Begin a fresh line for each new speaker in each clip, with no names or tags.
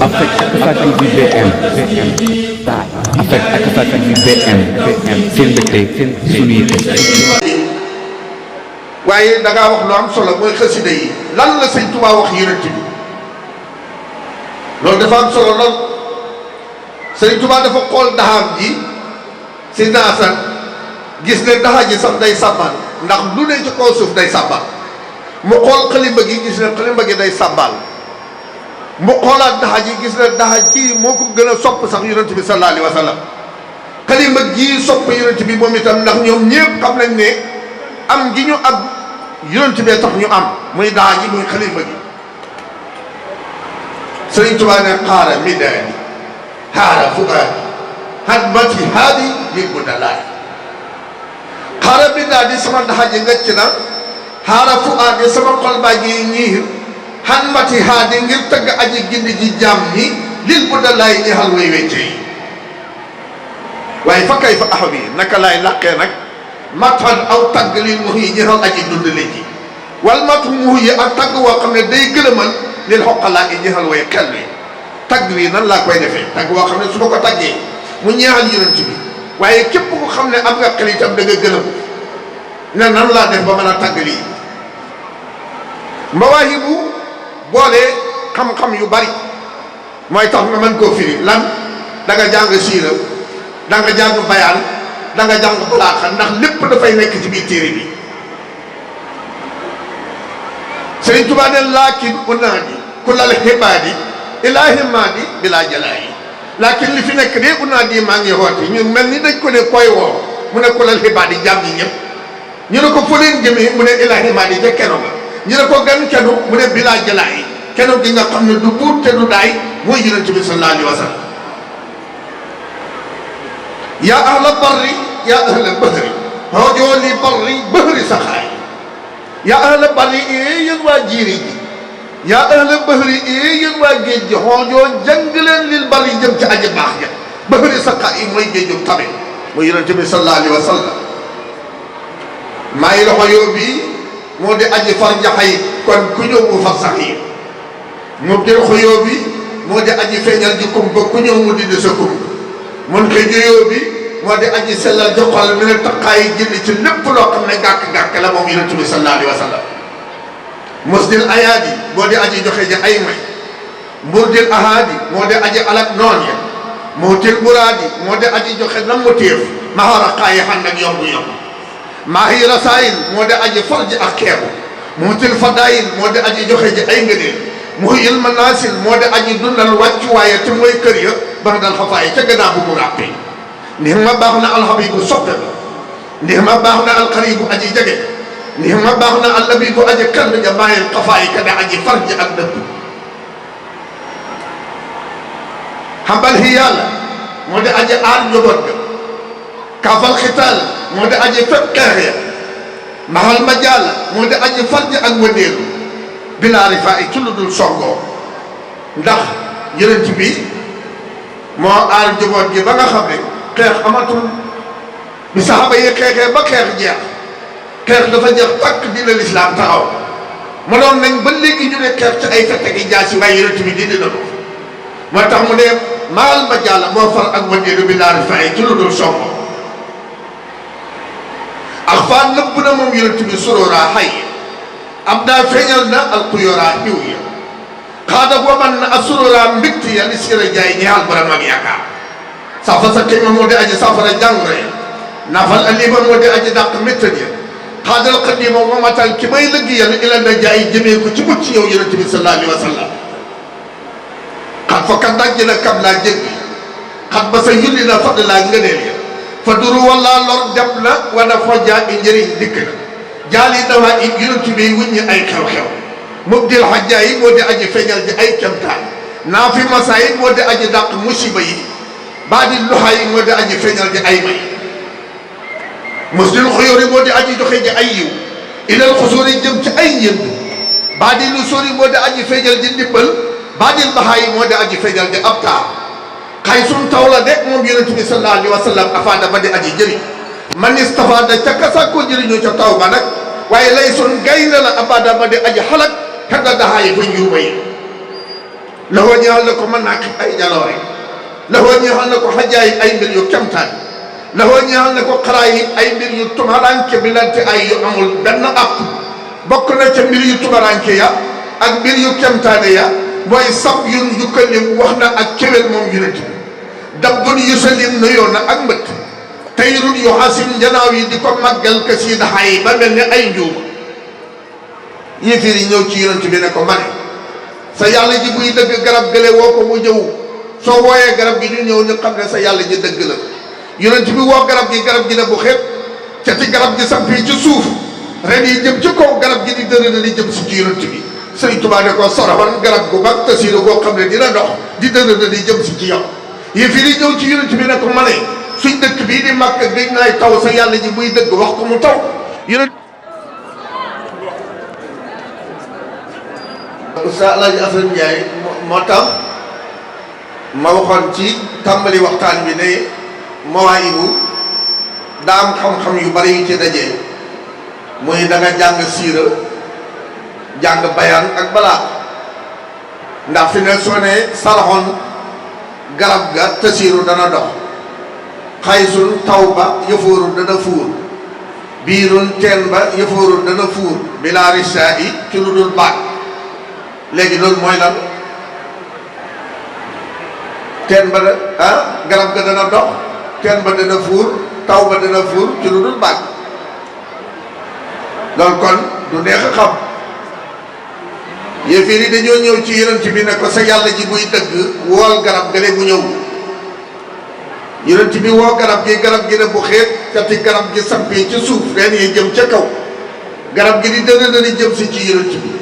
Affect Akasa TV BM Affect Akasa TV BM seen mbégte seen suñu yite.
waaye da ngaa wax lu am solo mooy xasida yi lan la sëñ Tuubaa wax yonent bi loolu dafa am solo lool. sëñ Tuubaa dafa xool daxaam ji si naasan gis ne daxa ji sax day sàbbal ndax lu ne ci kaw suuf day sàbbal mu xool xalimba gi gis ne xalimba gi day sàbbal mu xoolaat daxa ji gis ne daxa ji moo ko gën a sopp sax yonent bi sallallahu alayhi wa sallam xalimba ji sopp yonent bi moom itam ndax ñoom ñëpp xam nañ ne am gi ñu am yonent bee tax ñu am muy daxa ji muy xalimba gi. sëñ Tuubaa ne xaara mi daani xaara fugaani xadmati haadi lil budalaay xaara mi daani sama daxa ji ngëcc na xaara fugaani sama xol baa ngi ñiir xadmati haadi ngir tëgg aji gindi ji jaam ñi lil budalaay ñeexal way wecce yi. waaye fa kay fa axaw yi naka laay làqee nag matan aw tagg lil mu yi ñeexal aji dund li ji wal mat mu yi ak tagg woo xam ne day gëlëmal lil xoqalaa ngi ñeexal way xel wi. tagg wi nan laa koy defee tagg woo xam ne su ma ko taggee mu ñeexal yonent bi waaye képp ku xam ne am nga xel itam da nga gëlëm ne nan laa def ba mën a tagg lii. mawaahibu boole xam-xam yu bari mooy tax nga mën koo firi lan da nga jàng siira da nga jàng bayaan da nga jàng balaaxa ndax lépp dafay nekk ci biir téere bi. Sëriñ Tuubaa ne laakin unaadi kullal xibaadi ilaahi maadi bilaa jalaayi laakin li fi nekk de unaadi maa ngi woote ñu mel ni dañ ko ne koy woo mu ne kullal xibaadi jàmm ñi ñëpp ñu ne ko foo leen jëmee mu ne ilaahi maadi ca keno ga ñu ne ko gan kenu mu ne bilaa jalaayi keno gi nga xam ne du buur te du daay mooy yonent bi sallallahu alayhi wa sallam. yaa ahla barri yaa ahla bahri xoojoo li barri bahri saxaay yaa ahla barri yéen waa jiiri ji yaa ahla bahri yéen waa géej gi xoojoo jàng leen lil barri jëm ci aji baax ja bahri saxaay mooy géejum tabe mooy yonent bi sallallahu alayhi wa sallam. maa ngi loxo yoo bii moo di aji far njaxay kon ku ñëw mu far sax yi moom di loxo yoo bi moo di aji feeñal ji kumpa ku ñëw mu dindi sa kumpa mun koy jëyoo bi moo di aji sellal joxal mi ne taqaayi jënd ci lépp loo xam ne gàkk-gàkk la moom yonent bi sallallahu alayhi wa sallam. musdil ayaadi moo di aji joxe ji ay may mburdil ahaadi moo di aji alak noon ya muutil muraadi moo di aji joxe nam mu téef maxaraqaayi xan ak yomb-yomb maahi rasaayil moo di aji farji ak keebu muutil fadaayil moo di aji joxe ji ay ngëneel muhyil manaasil moo di aji dundal wàccuwaaye te mooy kër ya ba dal xafaay ca gannaaw bu mu ràppee ndix ma baax na alxabibu soppe ba ndix ma baax na alxaribu aji jege ndix ma baax na alabibu aji kall ja bàyyil xafaay ka da aji farji ak dëpp xambal hi yàlla moo di aji aar njaboot ga kaafal xitaal moo di aji fekk xeex ya maxal ma jàll moo di aji farji ak wëndeelu bilaa rifaa yi ci lu dul songoo ndax yonent bi moo aar njaboot gi ba nga xam ne xeex amatul bi saxaaba yi xeexee ba xeex jeex xeex dafa jeex tàkk dina lislaam taxaw ma doon nañ ba léegi ñu ne xeex ci ay fette gi jaasi waaye yonent bi dindi na ko moo tax mu ne maal ma jàll moo far ak wëndeelu bilaa rifaa yi ci lu dul songoo ak faa nëbb na moom yonent bi suróoraa xay am daa feeñal na alxuyóoraa xiw ya xaada boo man na ak suróoraa mbégte ya li sira jaay ñeexal borom ak yaakaar safa sa kéema moo di aji safara jàngoro ya nafal aliba moo di aji dàq méttal ya xaadal xadima moo matal ki may liggéeyal ila na jaay jëmee ko ci mucc yow yonent bi sallallahu alayhi wa sallam xat fa ka dajj na kam laa jéggi xat ba sa yulli na fadd laa ngëneel ya fa duru wala lor dem na wala foo jaa i njëriñ dikk na jaali dawaa it yonent bi wuññi ay xew-xew mubdil xajjaa yi moo di aji feeñal ji ay kemtaan naa fi masaa yi moo di aji dàq musiba yi baa di luxaa yi moo di aji feeñal ji ay may musdil xuyóor yi moo di aji joxe ji ay yiw ilal xusóor yi jëm ci ay njënd baa di lu sóor yi moo di aji feeñal ji ndimbal baa di baxaa yi moo di aji feeñal ji ab taar xay sun taw la de moom yonent bi sallallahu alayhi wa sallam afaada ba di aji jëriñ man istafaada ca kasa ko jëriñoo ca taw ba nag waaye lay sun gaynde la abaada ba di aji xalak kada daxaayi fa njuuba yi lahoo ñeexal na ko manaqib ay jaloore lahoo ñeexal na ko xajaayib ay mbir yu kemtaan lahoo ñeexal na ko xaraayib ay mbir yu tumaranke bi lante ay yu amul benn app bokk na ca mbir yu tumaranke ya ak mbir yu kemtaane ya mooy sab yun yukkallim wax na ak kéwél moom yonent bi dabbun yusallim nuyoo na ak mbët tayrun yu xasim njanaaw yi di ko màggal ka si daxaay ba mel ni ay njuuma yéeféer yi ñëw ci yonent bi ne ko mane sa yàlla ji buy dëgg garab gële woo ko mu ñëw soo wooyee garab gi ñu ñëw ñu xam ne sa yàlla ji dëgg la yonent bi woo garab gi ne bu xeet ca ci garab gi sampee ci suuf ren yi jëm ci kaw garab gi di dërëna di jëm si ci yonent bi Sëriñ Tuubaa ne ko soroxoon garab gu mag tasiiru goo xam ne dina dox di dërëna di jëm si ci yow yéeféer yi ñëw ci yonent bi ne ko mane suñ dëkk bii di Màkka gëj naay taw sa yàlla ji buy dëgg wax ko mu taw yonent Oustaz Alaaji Asan Njaay moo tax ma waxoon ci tàmbali waxtaan bi ne mawaahibu daa am xam-xam yu bari yu ci dajee muy da nga jàng siira jàng bayaan ak balaa ndax fi ne soo ne saraxoon garab ga tasiiru dana dox xaysun taw ba yëfóoru dana fuur biirun teen ba yëfóoru dana fuur bilaa risaa yi ci lu dul baat léegi loolu mooy lan teen ba garab ga dana dox teen ba dana fuur taw ba dana fuur ci lu dul baat loolu kon du neex a xam yéeféer yi dañoo ñëw ci yonent bi ne ko sa yàlla ji buy dëgg wool garab gale mu ñëw yonent bi woo garab gi ne bu xeet cati garab gi sampee ci suuf reen yi jëm ca kaw garab gi di dëna di jëm si ci yonent bi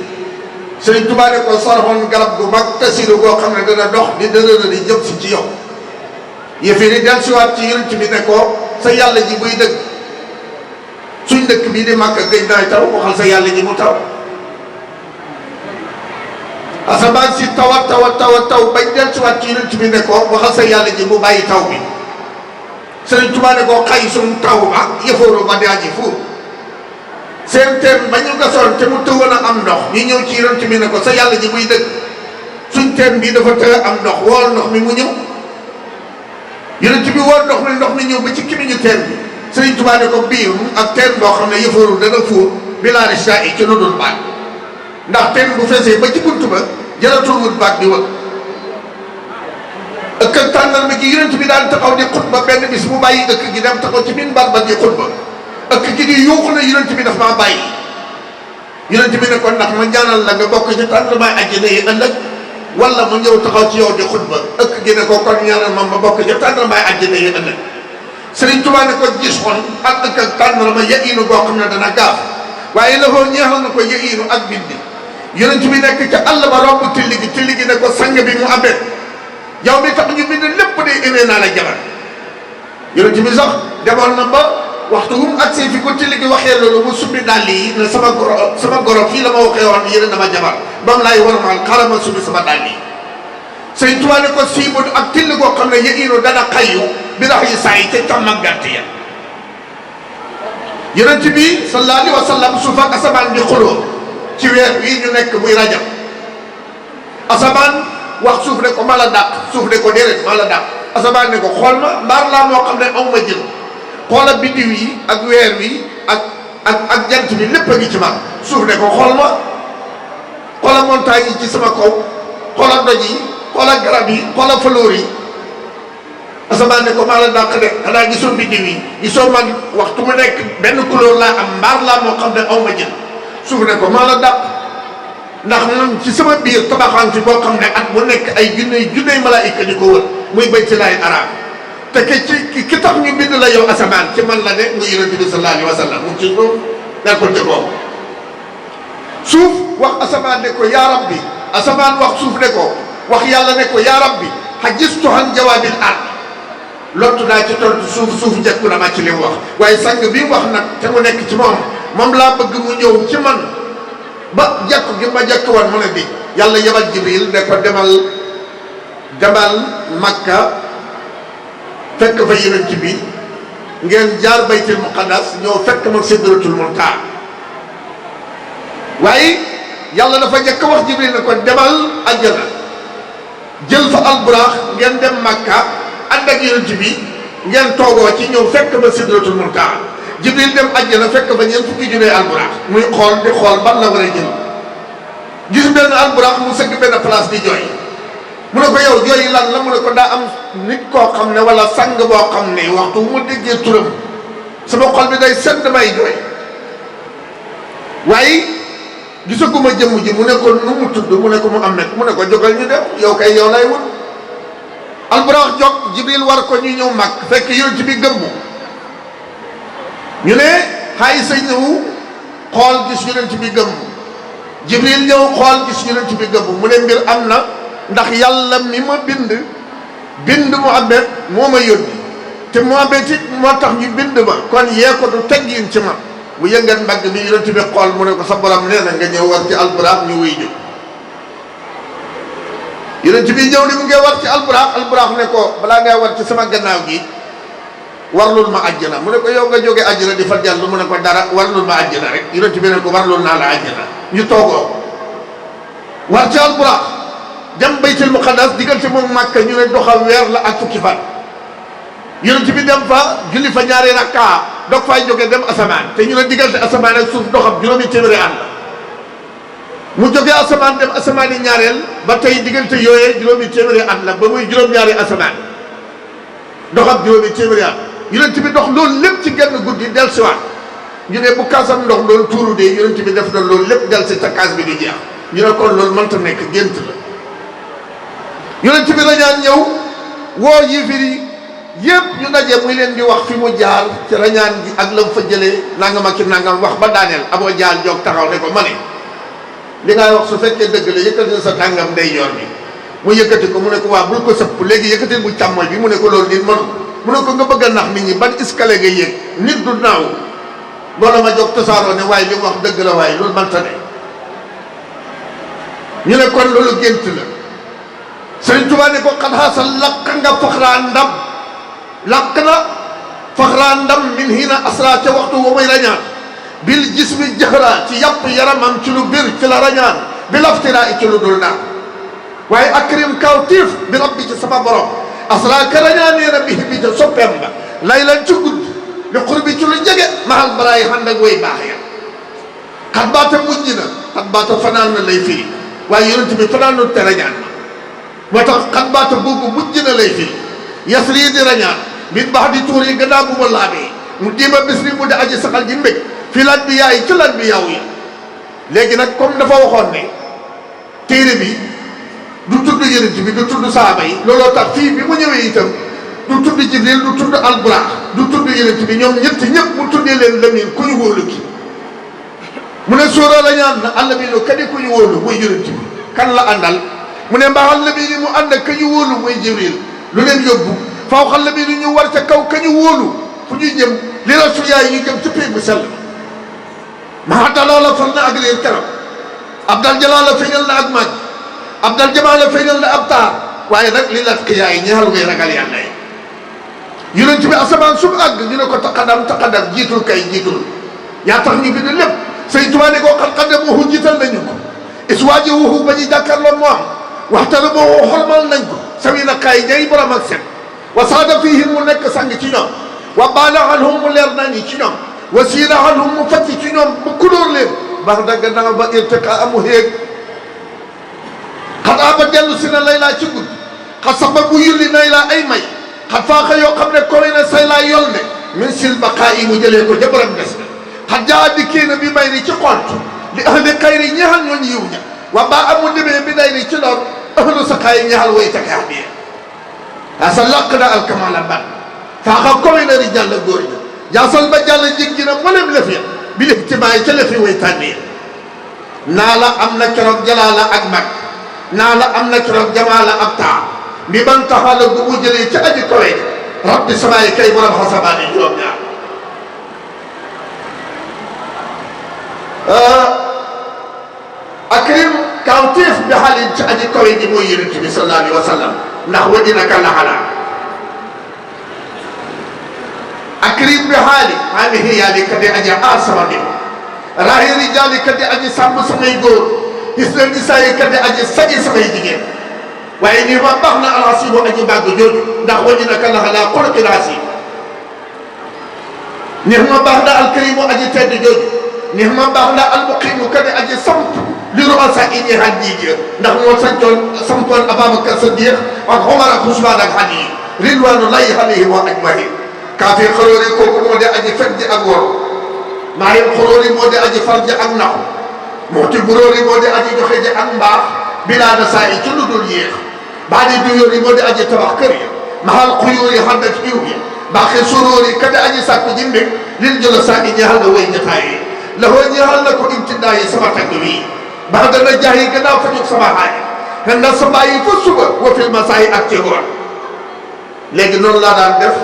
Sëriñ Tuubaa ne ko soroxoon garab gu mag tasiru goo xam ne dana dox di dëna di jëm si ci yow yéeféer yi del siwaat ci yonent bi ne ko sa yàlla ji buy dëgg suñ dëkk bii di Màkka gëj naay taw waxal sa yàlla ji mu taw asamaan si taw bañ del siwaat ci yonent bi ne ko waxal sa yàlla ji mu bàyyi taw bi Sëriñ Tuubaa ne ko xay suñ taw ba yëfóoru ba daa ji fuur seen teen ba ñu gasoon te mu tëwoon a am ndox ñu ñëw ci yonent bi ne ko sa yàlla ji buy dëgg suñ teen bii dafa tëw am ndox wool ndox mi mu ñëw yonent bi wool ndox mi ñëw ba ci kimiñu teen bi Sëriñ Tuubaa ne ko biir ak teen boo xam ne yëfóoru dana fuur bilaa risaa yi ci lu dul baat ndax teen bu feesee ba ci buntu ba jëlatul wut baat di wër ëkk tànnal ma gi yonent bi daan taxaw di xutba benn bis mu bàyyi ëkk gi dem taxaw ci minbar ba di xutba ëkk gi di yuuxu ne yonent bi daf maa bàyyi yonent bi ne ko ndax ma ñaanal la nga bokk ci tàndarmaay àjjana yi ëllëg wala mu ñëw taxaw ci yow di xutba ëkk gi ne ko kon ñaanal ma bokk ci tàndarmaay àjjana yi ëllëg Sëriñ Tuubaa ne ko gis xoon ak ëkk ak tàndarma ya'iinu boo xam ne dana gaaf waaye la foo ñeexal na ko ya'iinu ak bindi yonent bi nekk ca àll ba romb tilli gi ne ko sang bi mu abbet yow mi tax ñu bind lépp de énee naa la jabar yonent bi sax demoon na ba waxtu wu mu agsee fi ko tilli gi waxee loolu mu summi dàll yi ne sama goro fii la ma waxee woon yéene dama jabar ba mu laay warmaal xaaral ma summi sama dàll yi Sëriñ Tuubaa ne ko siibu ak till goo xam ne ya'iinu dana xayyu bi rax yi saa yi ca càmm ak gàtt ya yonent bi sallallahu alayhi wa sallam suuf ak asamaan di xuloo ci weer wi ñu nekk muy rajab asamaan wax suuf ne ko ma la dàq suuf ne ko déedéet ma la dàq asamaan ne ko xool ma mbaar laa moo xam ne aw ma jël xoola biddiw yi ak weer wi ak jant bi lépp a ngi ci man suuf ne ko xool ma xoola montagne yi ci sama kaw xoola doj yi xoola garab yi xoola fleur yi asamaan ne ko maa la dàq de xanaa gisoo biddiw yi gisoo man waxtu mu nekk benn couleur laa am mbaar laa moo xam ne aw ma jël suuf ne ko maa la dàq ndax man ci sama biir tabaxaan fi boo xam ne at mu nekk ay junney malaayika di ko wër muy baytullaahil haraam te ki tax ñu bind la yow asamaan ci man la ne muy yonent bi sallallahu alayhi wa sallam mu ci suuf nekkul ci kaw suuf wax asamaan ne ko yaa rabbi asamaan wax suuf ne ko wax yàlla ne ko yaa rabbi hajistu an jawaabil ard lottu naa ci tontu suuf njëkku na ma ci li mu wax waaye sang bi wax nag te mu nekk ci moom laa bëgg mu ñëw ci man ba jekku gi ma jekk woon mu ne bi yàlla yebal Jibril ne ko demal Makka fekk fa yonent bi ngeen jaar baytul muqaddas ñëw fekk ma sidratul muntaha waaye yàlla dafa jekk wax Jibril ne ko demal àjjana jël fa alburaax ngeen dem Makka ànd ak yonent bi ngeen toogoo ci ñëw fekk ba sidratul muntaha Jibril dem àjjana fekk fa ñeent fukki junne alburaax muy xool di xool ban la war a jël gis benn alburaax mu sëgg benn place di jooy mu ne ko yow jooy lan la mu ne ko daa am nit koo xam ne wala sang boo xam ne waxtu bu ma déggee turam sama xol bi day sedd may jooy waaye gisaguma jëmm ji mu ne ko nu mu tudd mu ne ko Muhammad mu ne ko jógal ñu dem yow kay yow lay wut alburaax jog Jibril war ko ñu ñëw mag fekk yonent bi gëmmu ñu ne xaay sa ñëw xool gis yonent bi gëmm Jibril ñëw xool gis yonent bi gëmm mu ne mbir am na ndax yàlla mi ma bind Muhammad moo ma yónni te Muhammad it moo tax ñu bind ma kon yee ko du teggin ci ma bu yëngat mbagg bi yonent bi xool mu ne ko sa borom nee na nga ñëw war ci alburaax ñu wuy ju yonent bi ñëw ni mu ngi war ci alburaax ne ko balaa ngay war ci sama gannaaw gi warlul ma àjjana mu ne ko yow nga jóge àjjana di fa dellu mu ne ko dara warlul ma àjjana rek yonent bi ne ko warlul naa la àjjana ñu toogoo war ci alburaax dem baytul muqaddas diggante moom Màkka ñu ne doxa weer la ak fukki fan yonent bi dem fa julli fa ñaari rakka dog fay jóge dem asamaan te ñu ne diggante asamaan ak suuf doxam juróomi téeméeri at la mu jógee asamaan dem asamaan yi ñaareel ba tey diggante yooyee juróomi téeméeri at la ba muy juróom-ñaari asamaan doxam juróomi téeméeri at yonent bi dox loolu lépp ci genn guddi del siwaat ñu ne bu kaasam ndox doon tuuru de yonent bi def na loolu lépp del si te kaas bi di jeex ñu ne kon loolu mënta nekk gént la yonent bi la ñaan ñëw woo yéefar yi yëpp ñu daje muy leen di wax fi mu jaar ci rañaan gi ak la mu fa jëlee nangam ak ci nangam wax ba daaneel Abu Jahl jóg taxaw ne ko ma ne li ngay wax su fekkee dëgg la yëkkati sa tàngam ndeyjoor bi mu yëkkati ko mu ne ko waa bul ko sëpp léegi yëkkati bu càmmoñ bi mu ne ko loolu nit mënu mu ne ko nga bëgg a nax nit ñi ban escalier nga yéeg nit du naaw mbooloo ma jóg tasaaroo ne waaye li mu wax dëgg la waaye loolu mënta ne ñu ne kon loolu gént la Sëriñ Tuubaa ne ko xat xaasal lakk nga faxraa ndam lakk na faxraa ndam min hina asra ca waxtu wa muy rañaan bil jismi jahra ci yàpp yaramam ci lu bir ci la rañaan bi laftiraa i ci lu dul naan waaye akrim kawtiif bi rabbi ci sama borom asra ka rañaanee na bi ca soppeem ba lay lan ci gudd li xurbi ci lu jege mahal baraay xand ak way baax ya xat baata mujj na xat baata fanaan na lay firi waaye yonent bi fanaanul te rañaan na moo tax xat baata boobu mujj na lay firi yasri di rañaan min baax di tuur yi gannaaw bu ma laabee mu diima bis bi mu di aji saxal ji mbég fi lan bi yaay ci lan bi yaw ya léegi nag comme dafa waxoon ne téere bi du tudd yonent bi du tudd saaba yi looloo tax fii bi mu ñëwee itam du tudd Jibril du tudd alburaax du tudd yonent bi ñoom ñëpp mu tuddee leen Lamin ku ñu wóolu ki mu ne sóora la ñaan na àll bi lu kadi ku ñu wóolu muy yonent bi kan la àndal mu ne mbaa àll bi mu ànd ak ka ñu wóolu muy Jibril lu leen yóbbu faaw xal bi ñu war ca kaw ka ñu wóolu fu ñuy jëm li la su yaay ñu jëm ci péeg bu sell maa dalaa la far na ak réer keroog abdal jalaa la feeñal na ak maaj abdal jamaa la feeñal na ab taar waaye nag li la xiyaay ñaar ngay ragal yàlla yi yonent bi asamaan su àgg ñu ne ko taqadam jiitul kay jiitul yaa tax ñu bind lépp Sëñ Tuubaa ne ko xadam waxu jiital nañu ko iswaaji waxu ba ñuy jàkkaarloo moo am waxtana moo xormal nañ ko sawi na kaay ñay borom ak set wa saada fiihim mu nekk sang ci ñoom wa baala anhum mu leer nañi ci ñoom wa siina anhum mu facc ci ñoom ba kulóor leen baax dagg naa ba irtiqa amu héeg xataa ba dellu si na lay laa ci guddi xa sax ba bu yulli nay laa ay may xat faaxa yoo xam ne koy na say laa yol ne min sil baqaa yi mu jëlee ko jabaram des na xat jaa dikkee na bi may ni ci xont li ahli xayri ñeexal ñooñu yiw ña wa baa amu demee bi day ni ci lool ahlu saqaay ñeexal way takaax bi asa laq na alkamala ban faaxa koy na rijal la góor ña jaasal ba jàll jig ji na mboolem lëf ya bi lëf ci maay ca lëfi way tànni naa la am na keroog jalaala ak mag naa la am na keroog jamaala ab taa bi ban taxala bu mu jëlee ci aji kowe rabbi samaay kay borom xasabaani juróom-ñaar akrim kawtiif bi xaalin ci aji kowe ji mooy yonent bi sallallahu alayhi wa sallam ndax wa innaka la xalaa akrim bi xaali maami xiyaali ka di aji aar sama nit raahi rijaali ka di aji sàmm samay góor gis na nisaa yi ka di aji saji samay jigéen waaye nii ma baax na alxasibu aji bàgg jooju ndax wañu naka la xalaa xuluqin asiim nii ma baax na alkarimu aji tedd jooju nii ma baax na almuqimu kadi aji samp li ru'asa i ñeexal jiit ndax moo sampoon Ababacar Sadiq ak Omar ak Ousmane ak Ali ridwanullahi alayhim ajmain kaafi xaroori kooku moo de aji fen ji ak wor maayam xaroori moo de aji far ji ak naxu moxti buróori moo de aji joxe ji ak mbaax bilaa na saa yi ci lu dul yéex baadi duyóori moo de aji tabax kër ya maxal xuyóori xanda xiiw ya baaxi suróori kadi aji sàkk ji mbég lil jëla saa i ñeexal na way ñataay yi la hoo ñeexal na ko imtindaa yi sama tagg wi baax dana jaay yi gannaaw fa jóg sama xaaj xen na sa bàyyi fa suba wa fil masaa yi ak ci ngoon léegi noonu laa daan def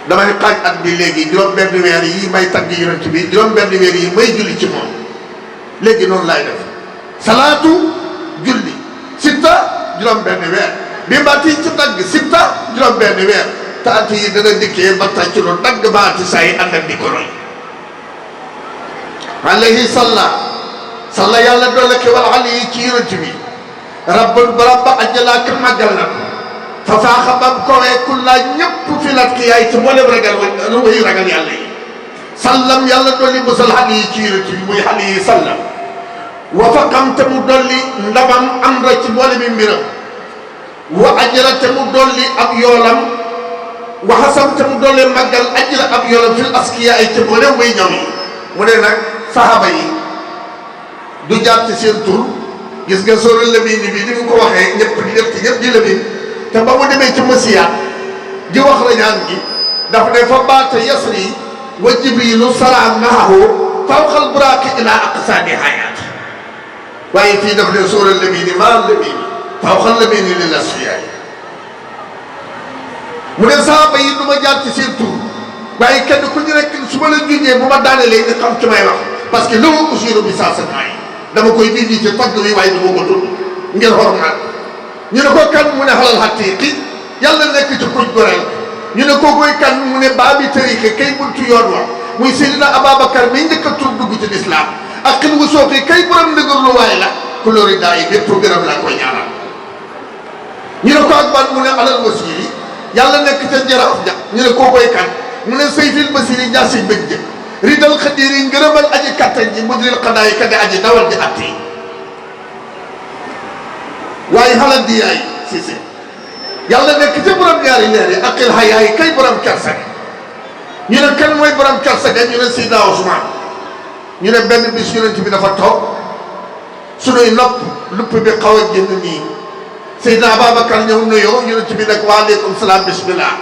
damay xaaj at bi léegi juróom benn weer yi may tagg yonent bi juróom benn weer yi may julli ci moom léegi noonu laay def salaatu julli sitta juróom benn weer bi mbaati ci tagg sitta juróom benn weer te at yi dana dikkee ba tàcc lu dagg baati saa yi ànd ak di ko roy alayhi salla yàlla doole ke wal ali yi ci yonent bi rabbul barab ajjalaa ka màggal na fa faaxa bam kowee kullaa ñëpp filat ki yaay ci mboolem ragal way ragal yàlla yi sallam yàlla dolli musal xale yi ci yonent bi muy xale yi sallam wa faqam te mu dolli ndamam am ra ci mboolemi mbiram wa ajra te mu dolli ab yoolam wa xasam te mu dolli màggal ajra ab yoolam fil askiya ay ci mboolem way ñaw yi mu ne nag saxaaba yi du jaar ci seen tur gis nga sóoral Lamin bi ni mu ko waxee ñëpp di Lamin te ba mu demee ci masiyaat di wax la ñaan gi daf ne fa baata yasri wa jibrilu salaam maahu fawqal buraaqi ila aqsaani hayaat waaye fii daf ne sóoral Lamin maa Lamin fawqal Lamin lil asfiyaa mu ne saaba yi du ma jaar ci seen tur waaye kenn ku ñu nekk su ma la junjee bu ma daanelee nga xam ci may wax parce que loolu usiru bi saa sa yi dama koy dindi ci tagg wi waaye du ma ko tudd ngir xormaat ñu ne ko kan mu ne xalal xaqiiqi yàlla nekk ci kuñ goreel ñu ne ko koy kan mu ne baabi tariqi kay buntu yoon wa muy Seydina Ababacar mi njëkk a tur dugg ci lislaam ak xin wu sooqi kay borom ndëgërlu waay la kulóori daa yi bépp gërëm laa koy ñaanal ñu ne ko ak ban mu ne alal wasiiri yàlla nekk ca jaraaf ja ñu ne ko koy kan mu ne sayfil basiri jaasi bëj jë ridal xadiiri ngërëmal aji kattan ji mudril xadaa yi kade aji dawal ji atte yi waaye xalal di yaay Cissé yàlla nekk ca borom ñaari leer yi aqil xayaay kay borom kersa ñu ne kan mooy borom kersa ga ñu ne Seydina Ousmane ñu ne benn bis yonent bi dafa toog sunuy nopp lupp bi xaw a génn nii Seydina Ababacar ñëw nuyoo yonent bi nag waaleykum salaam bismillah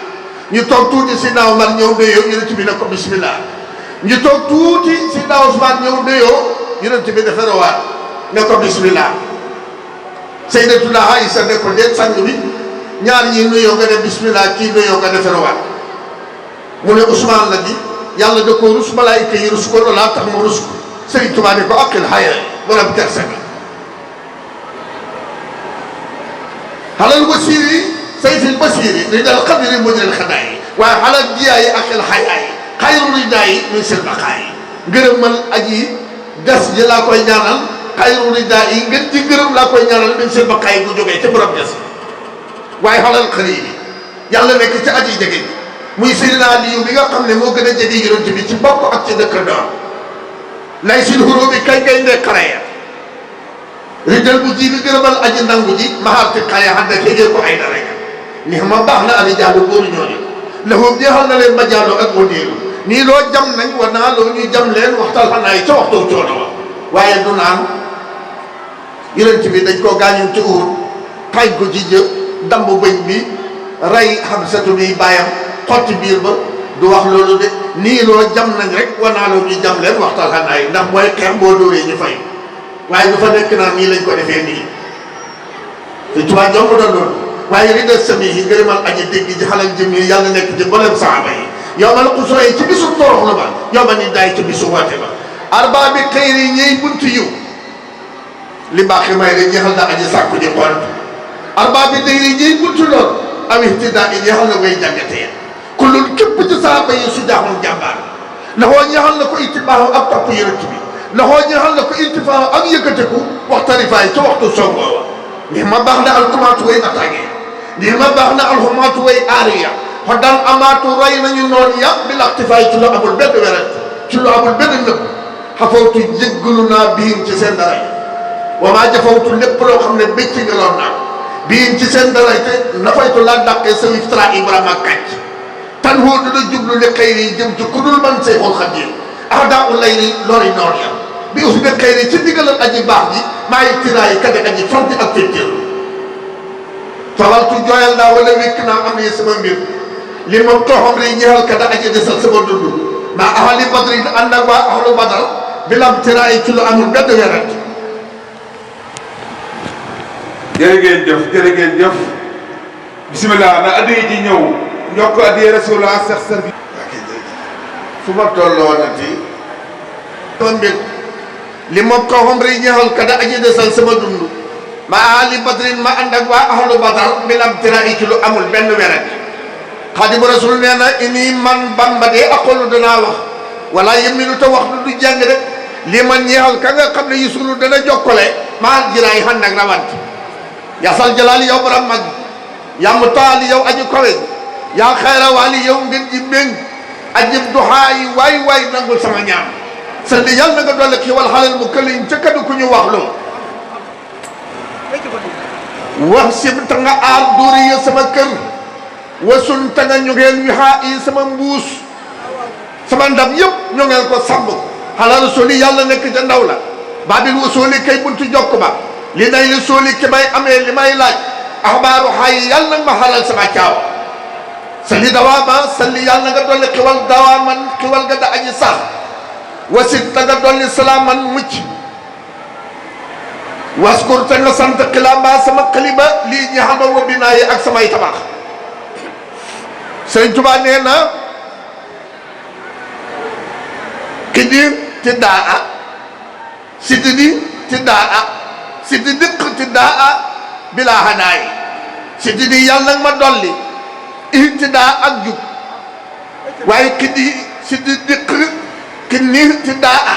ñu toog tuuti Seydina Omar ñëw nuyoo yonent bi ne ko bismillah ñu toog tuuti Seydina Ousmane ñëw nuyoo yonent bi dafa rawaat ne ko bismillah Sayyidatuna Aïsa ne ko déet sang bi ñaar ñi nuyoo nga ne bismillah kii nuyoo nga defe rawaat mu ne Ousmane la di yàlla da ko rus malaayika yi rus ko loolaa tax mu rus ko Sëriñ Tuubaa ne ko aqil xaya borom kersa bi xalal wasiiri sayfil basiiri ridal xadiri mujril xadaa yi waaye xalal jiyaa yi aqil xaya yi xayru ridaa yi min sil baqaa yi ngërëmal aji des ji laa koy ñaanal xayru ridaa yi ngeen ji ngërëm laa koy ñaanal min sil baqaa yi bu jógee ca borom des waaye xalal xëri yi yàlla nekk ci aji jege bi muy Seydina Aliyu bi nga xam ne moo gën a jege yonent bi ci bokk ak ci dëkkandoo lay sil xuró bi kay ngay ndee xareya ridal bu ji bi gërëmal aji nangu ji maxaarti xaya xam ne tegee ko ay dara ni ma baax na ali jaalu góoru ñooñu lahum jeexal na leen ma jaaloo ak wëndeelu nii loo jam nañ war naa loo ñu jam leen waxtal xanaay ca waxtu coono wa waaye du naan yonent bi dañ koo gaañu ci Uhud xaaj ko ci jë damb bëñ bi rey Xamsatu bi bàyyam xotti biir ba du wax loolu de nii loo jam nañ rek war naa loo ñu jam leen waxtal xanaay ndax mooy xeex boo dóoree ñu fay waaye du fa nekk naan nii lañ ko defee nii te tubaab jomb doon loolu waaye rida sami yi ngërëmal aji dégg ji xalal jëm yi yàlla nekk ci mboolem saaba yi yow ma la ko sooyee ci bisu toroxlu ba yow ma ni daay ci bisu woote ba arbaa bi xëyr yi ñëy buntu yiw li mbaaxi may rek jeexal na aji sàkku ji xont arbaa bi day yi ñëy buntu lool aw ihtidaa yi jeexal na way jàngatee kullul képp ci saaba yi su jaaxul jàmbaar laxoo ñeexal na ko itibaaxu ak topp yonent bi laxoo ñeexal na ko iltifaaxu ak yëkkateku waxtarifaay ca waxtu songoo wa نعم بعنا الكمات وين أتاعي نعم بعنا الهمات وين آريا هدان أمات رأينا ينونيا بالاقتفاء تلو أبو البيت ورد تلو أبو البيت النب حفوت يجلنا بين جسن دراي وما جفوت لبلو خمنا بيتي غلونا بين جسن دراي نفايت الله داك سوي افتراء إبراهيم كاج تنهو دلو جبلو لخيري جم تكدل من سيخ الخدير أعداء الليل لوري نوريا بيوسف خيري تدقل الأجي باقي ما يتراي كده أجي فرد أكتر فوالتو جوال دا ولا ويكنا أمي سمامير لمن توهم رينيال كده أجي دسال سمودلو ما أهالي بدر أنك وأهل بدر بلا تراي كيلو أمر بد ويرد
jërëjëf jëf bismillah na addiya ji ñëw ñokk addiya rasulullah sax servi
fu ma tolloo nati sama mbir li ma ko xomri ñaxal kada aji desal sama dund ma ahli badrin ma ànd ak waa ahlu badar bilam tiraay ci lu amul benn weret xaadimu rasul nee na ini man bamba de aqolu danaa wax wala yemilu te wax du jàng rek li man ñeexal ka nga xam ne yusulu dana jokkale maa jiraay xan nag rawante yasal jalaali yow borom mag yaa mu taali yow aji kowe yaa xayra waali yow ngeen ji mbéng ajib duxaayi waay nangul sama ñaan salli yàlla na nga doole xiwal xalal mu këliñ ca kadu ku ñu wax loo wax sim ta nga aar duuri ya sama kër wasun ta nga ñugeel wi xaa yi sama mbuus sama ndam yëpp ñongeel ko samb xalal soli yàlla nekk ca ndaw la baabil wasoli kay buntu jokk ba li nay li soli ki may amee li may laaj axbaaru xaay yàlla nag ma xalal sama caaw salli dawaama salli yàlla nga dolli xiwal dawaaman xiwal ga da aji sax wasit ta nga dolli salaaman mucc waskur ta nga sant xilamba sama xaliba lii ñi xama wa binaayi ak samay tabax Sëriñ Tuubaa nee na kidir ti daa sididi ti daa sididiq ti daa bilaa xanaay sididi yàlla nag ma dolli ihtidaa ak jub waaye kidi sididiq ki nii ti daa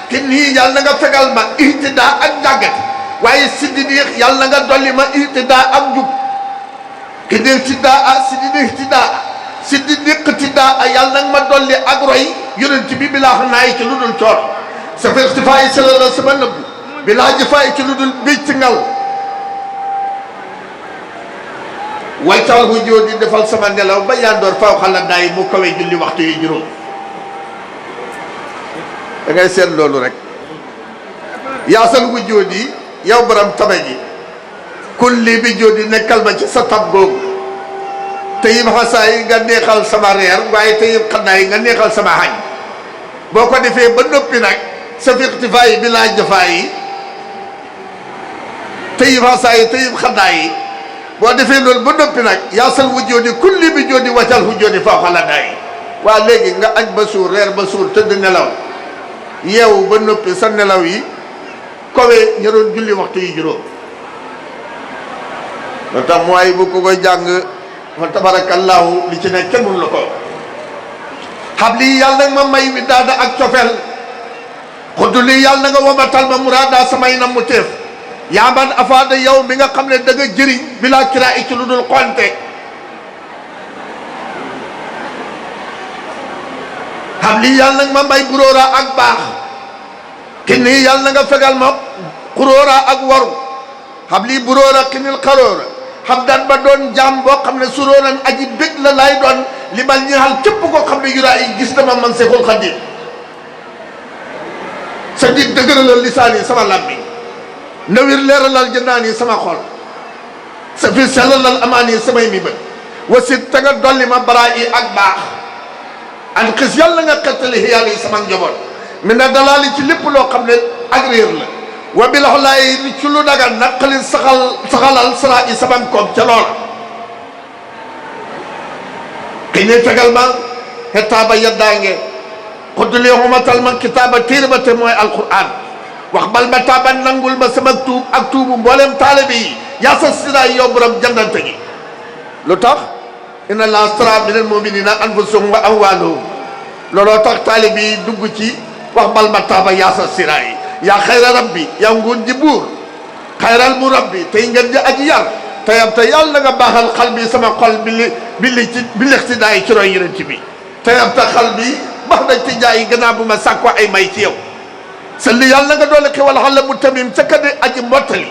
ki nii yàlla na nga fegal ma ihtidaa ak jàggati waaye sididiq yàlla na nga dolli ma ihtidaa ak jub kidir ti daa sididiq ti daa sididiq ti daa yàlla nag ma dolli ak roy yonent bi bilaa xanaay ci lu dul coor sa festifaa yi sala la sama nëbb bilaa jëfaay ci lu dul bécc ngal waytal hu joo di defal sama nelaw ba yandoor faw xala daay mu kawe julli waxtu yi juróom da ngay seet loolu rek yaasal hu joo di yow borom tabe ji kulli bi joo di nekkal ma ci sa tab googu te yim xasaay nga neexal sama reer waaye te yim xannaay nga neexal sama xañ boo ko defee ba noppi nag sa fiqtifaay bi laa jëfaay yi te yim xasaay te yim xannaay yi boo defee loolu ba noppi nag yaasal wu jóodi kulli bi jóodi waccal hu jóodi faw xala daay waa léegi nga añ ba suur reer ba suur tëdd nelaw yeewu ba noppi sa nelaw yi kowe ña doon julli waxtu yi juróom loo tax mooy bu ko koy jàng fa tabarakallahu li ci nekk kenn mënu la ko xam lii yàlla nag ma may wi daada ak cofeel xuddu lii yàlla na nga womatal ma muraada samay na mu teef yaa man afaada yow mi nga xam ne da nga jëriñ bilaa kiraa i ci lu dul konte xam lii yàlla nag ma may buróora ak baax ki nii yàlla na nga fegal ma xuróora ak waru xam lii buróora ki nil xaróora xam daan ba doon jaam boo xam ne suróoran aji bég la laay doon li ma ñaxal képp koo xam ne yuraa yi gis dama man Seexul Xadiim sa di dëgëralal lisaan yi sama làmmi nawir leeralal jëndaan yi sama xol sa fi sellalal amaan yi samay mi bët wasit te nga dolli ma baraa yi ak baax an xis yàlla nga xettali yàlla yi sama njaboot mi na dalaali ci lépp loo xam ne ak réer la wa bilax laay ci lu dagan nag xalil saxalal sara yi sama koom ca loola ki ne fegal ma xetaaba yaddaange xuddulee xumatal ma kitaaba téere ba te mooy alquran wax bal ma taaba nangul ma sama tuub ak tuubu mboolem taalibe yi yaa sa siraay yow borom jandante gi lu tax inna laa stara minal muminina anfusahum wa amwaalahum looloo tax taalibe yi dugg ci wax bal ma taaba yaa sa siraay yaa xayra rabbi yaa nguun ji buur xayral murabbi tey ngeen ja aji yar teyam te yàlla na nga baaxal xal bi sama xol bi lixtidaay ci roy yonent bi teyam te xal bi bax dañ ci jaay gannaaw bu ma sàkko ay may ci yow salli yàlla na nga doole xewal xale mu tamim ca kade aji mottali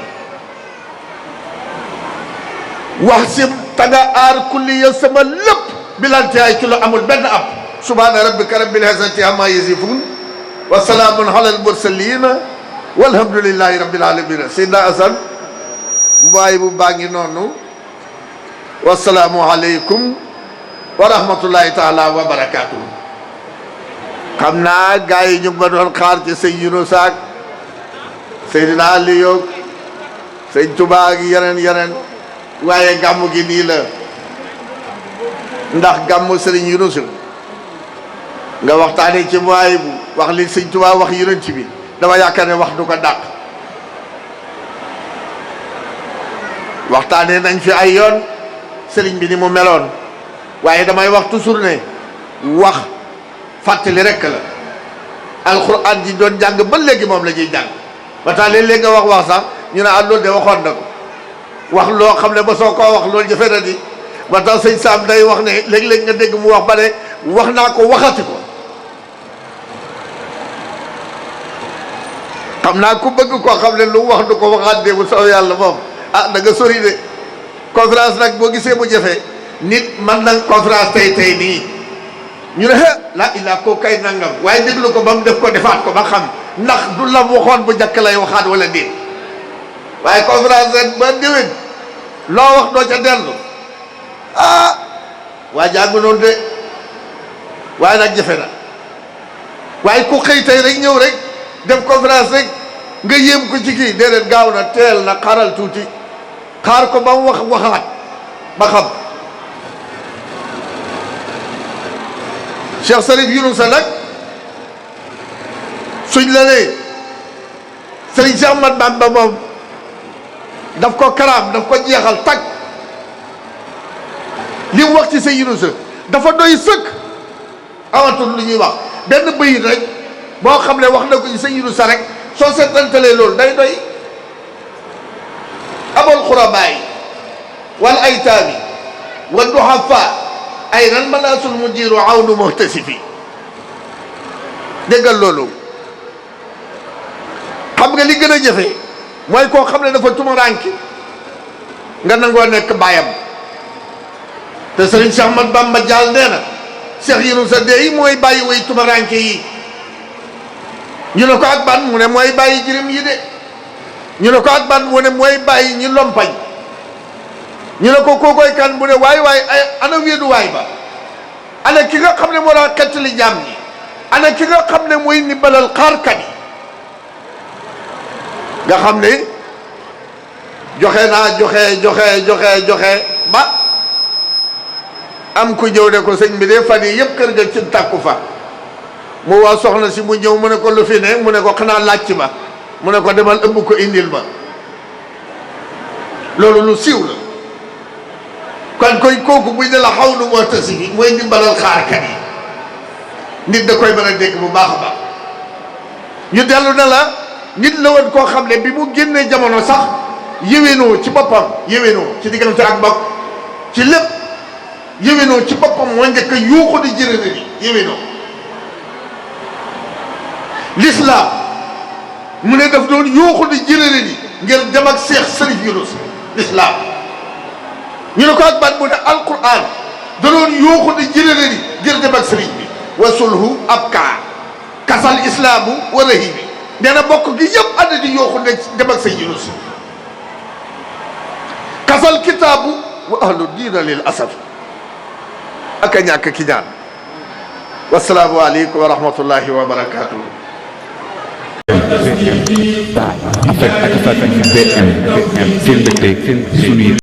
wax sim ta nga aar kulliya sama lépp bilante ay ci lu amul benn ab subhaana rabbika rabbil izzati amma yasifun wa salaamun ala al mursalina walhamdulillahi rabbil alamin Seydina Assane mbaay bu baa ngi noonu wasalaamu aleykum wa rahmatullahi taala wa barakatuh xam naa gars yi ñu ngi ma doon xaar ci sëñ Yunus ak Seydina Aliou sëñ Tuubaa ak yeneen waaye gàmmu gi nii la ndax gàmmu sëriñ Yunus nga waxtaane ci mbaay bu wax li sëñ Tuubaa wax yonent bi dama yaakaar ne wax du ko dàq waxtaanee nañ fi ay yoon sëriñ bi ni mu meloon waaye damay wax toujours ne wax fàttali rekk la alxuraan ji doon jàng ba léegi moom la ñuy jàng ba tax léeg-léeg nga wax sax ñu ne loolu de waxoon na ko wax loo xam ne ba soo koo wax loolu jafe na di ba tax sëñ Saam day wax ne léeg-léeg nga dégg mu wax ba ne wax naa ko waxati ko xam naa ku bëgg koo xam ne lu mu wax du ko waxaat de bu soo yàlla moom da nga sori de conférence nag boo gisee mu jafe nit man na conférence tey nii ñu ne la ilaa koo kay nangam waaye déglu ko ba mu def ko defaat ko ba xam ndax du la waxoon bu njëkk lay waxaat wala déet waaye conférence ren ba déwén loo wax doo ca dellu waa jàngu noonu de waaye nag jafe na waaye ku xëy tey rek ñëw rek def conférence rek nga yéem ko ci kii déedéet gaaw na teel na xaaral tuuti xaar ko ba mu waxaat ba xam Cheikh Sarif Yunus nag suñ la nee Sëriñ Cheikh Ahmad Bamba moom daf ko karaam daf ko jeexal tag li mu wax ci Sëriñ Yunus dafa doy sëkk amatul lu ñuy wax benn bëyit rek boo xam ne wax na ko ci Sëriñ Yunus rek soo seetantalee loolu day doy abul xurabaay wal aytaami wa duhafa ay nan manaasul mujiru awnu muhtasifi déggal loolu xam nga li gën a jafe mooy koo xam ne dafa tumuraanki nga nangoo nekk baayam te Sëriñ Cheikh Ahmad Bamba Diall nee na Cheikh Yunus dey mooy bàyyi way tumuraanke yi ñu ne ko ak ban mu ne mooy bàyyi jirim yi de ñu ne ko ak ban mu ne mooy bàyyi ñi lompañ ñu ne ko kookoy kan mu ne waay ay ana wéedu waay ba ana ki nga xam ne moo daa xettali jaam ñi ana ki nga xam ne mooy ndimbalal xaarkat yi nga xam ne joxe naa joxe ba am ku ñëw ne ko sëñ bi de fan yi yëpp kër ga ci tàkku fa mu waa soxna si mu ñëw mu ne ko lu fi ne mu ne ko xanaa laaj ba mu ne ko demal ëmb ko indil ma loolu lu siiw la kon koy kooku buñ ne la xaw nu moo tasi bi mooy ndimbalal xaarkat yi nit da koy mën a dégg bu baax a baax ñu dellu ne la nit la woon koo xam ne bi mu génnee jamono sax yéwénoo ci boppam yéwénoo ci diggante ak mbokk ci lépp yéwénoo ci boppam moo njëkk a yuuxu di jërëne ni yéwénoo l'islam mu ne daf doon yuuxu di jërëne ni ngir dem ak Seex Sarif Yunus l'islam ñu ne ko ak ban mu ne alquran da doon yuuxu di jërëne ni ngir dem ak sëriñ bi wa sulhu abka kasal islaamu wa rahibi nee na bokk gi yëpp ànd di yuuxu ne dem ak sëriñ Yunus kasal kitaabu wa ahlu diina lil asaf ak a ñàkk ki ñaan wasalaamu aleykum wa rahmatullahi wa barakatuh
affect ak BM seen mbégte seen suñuy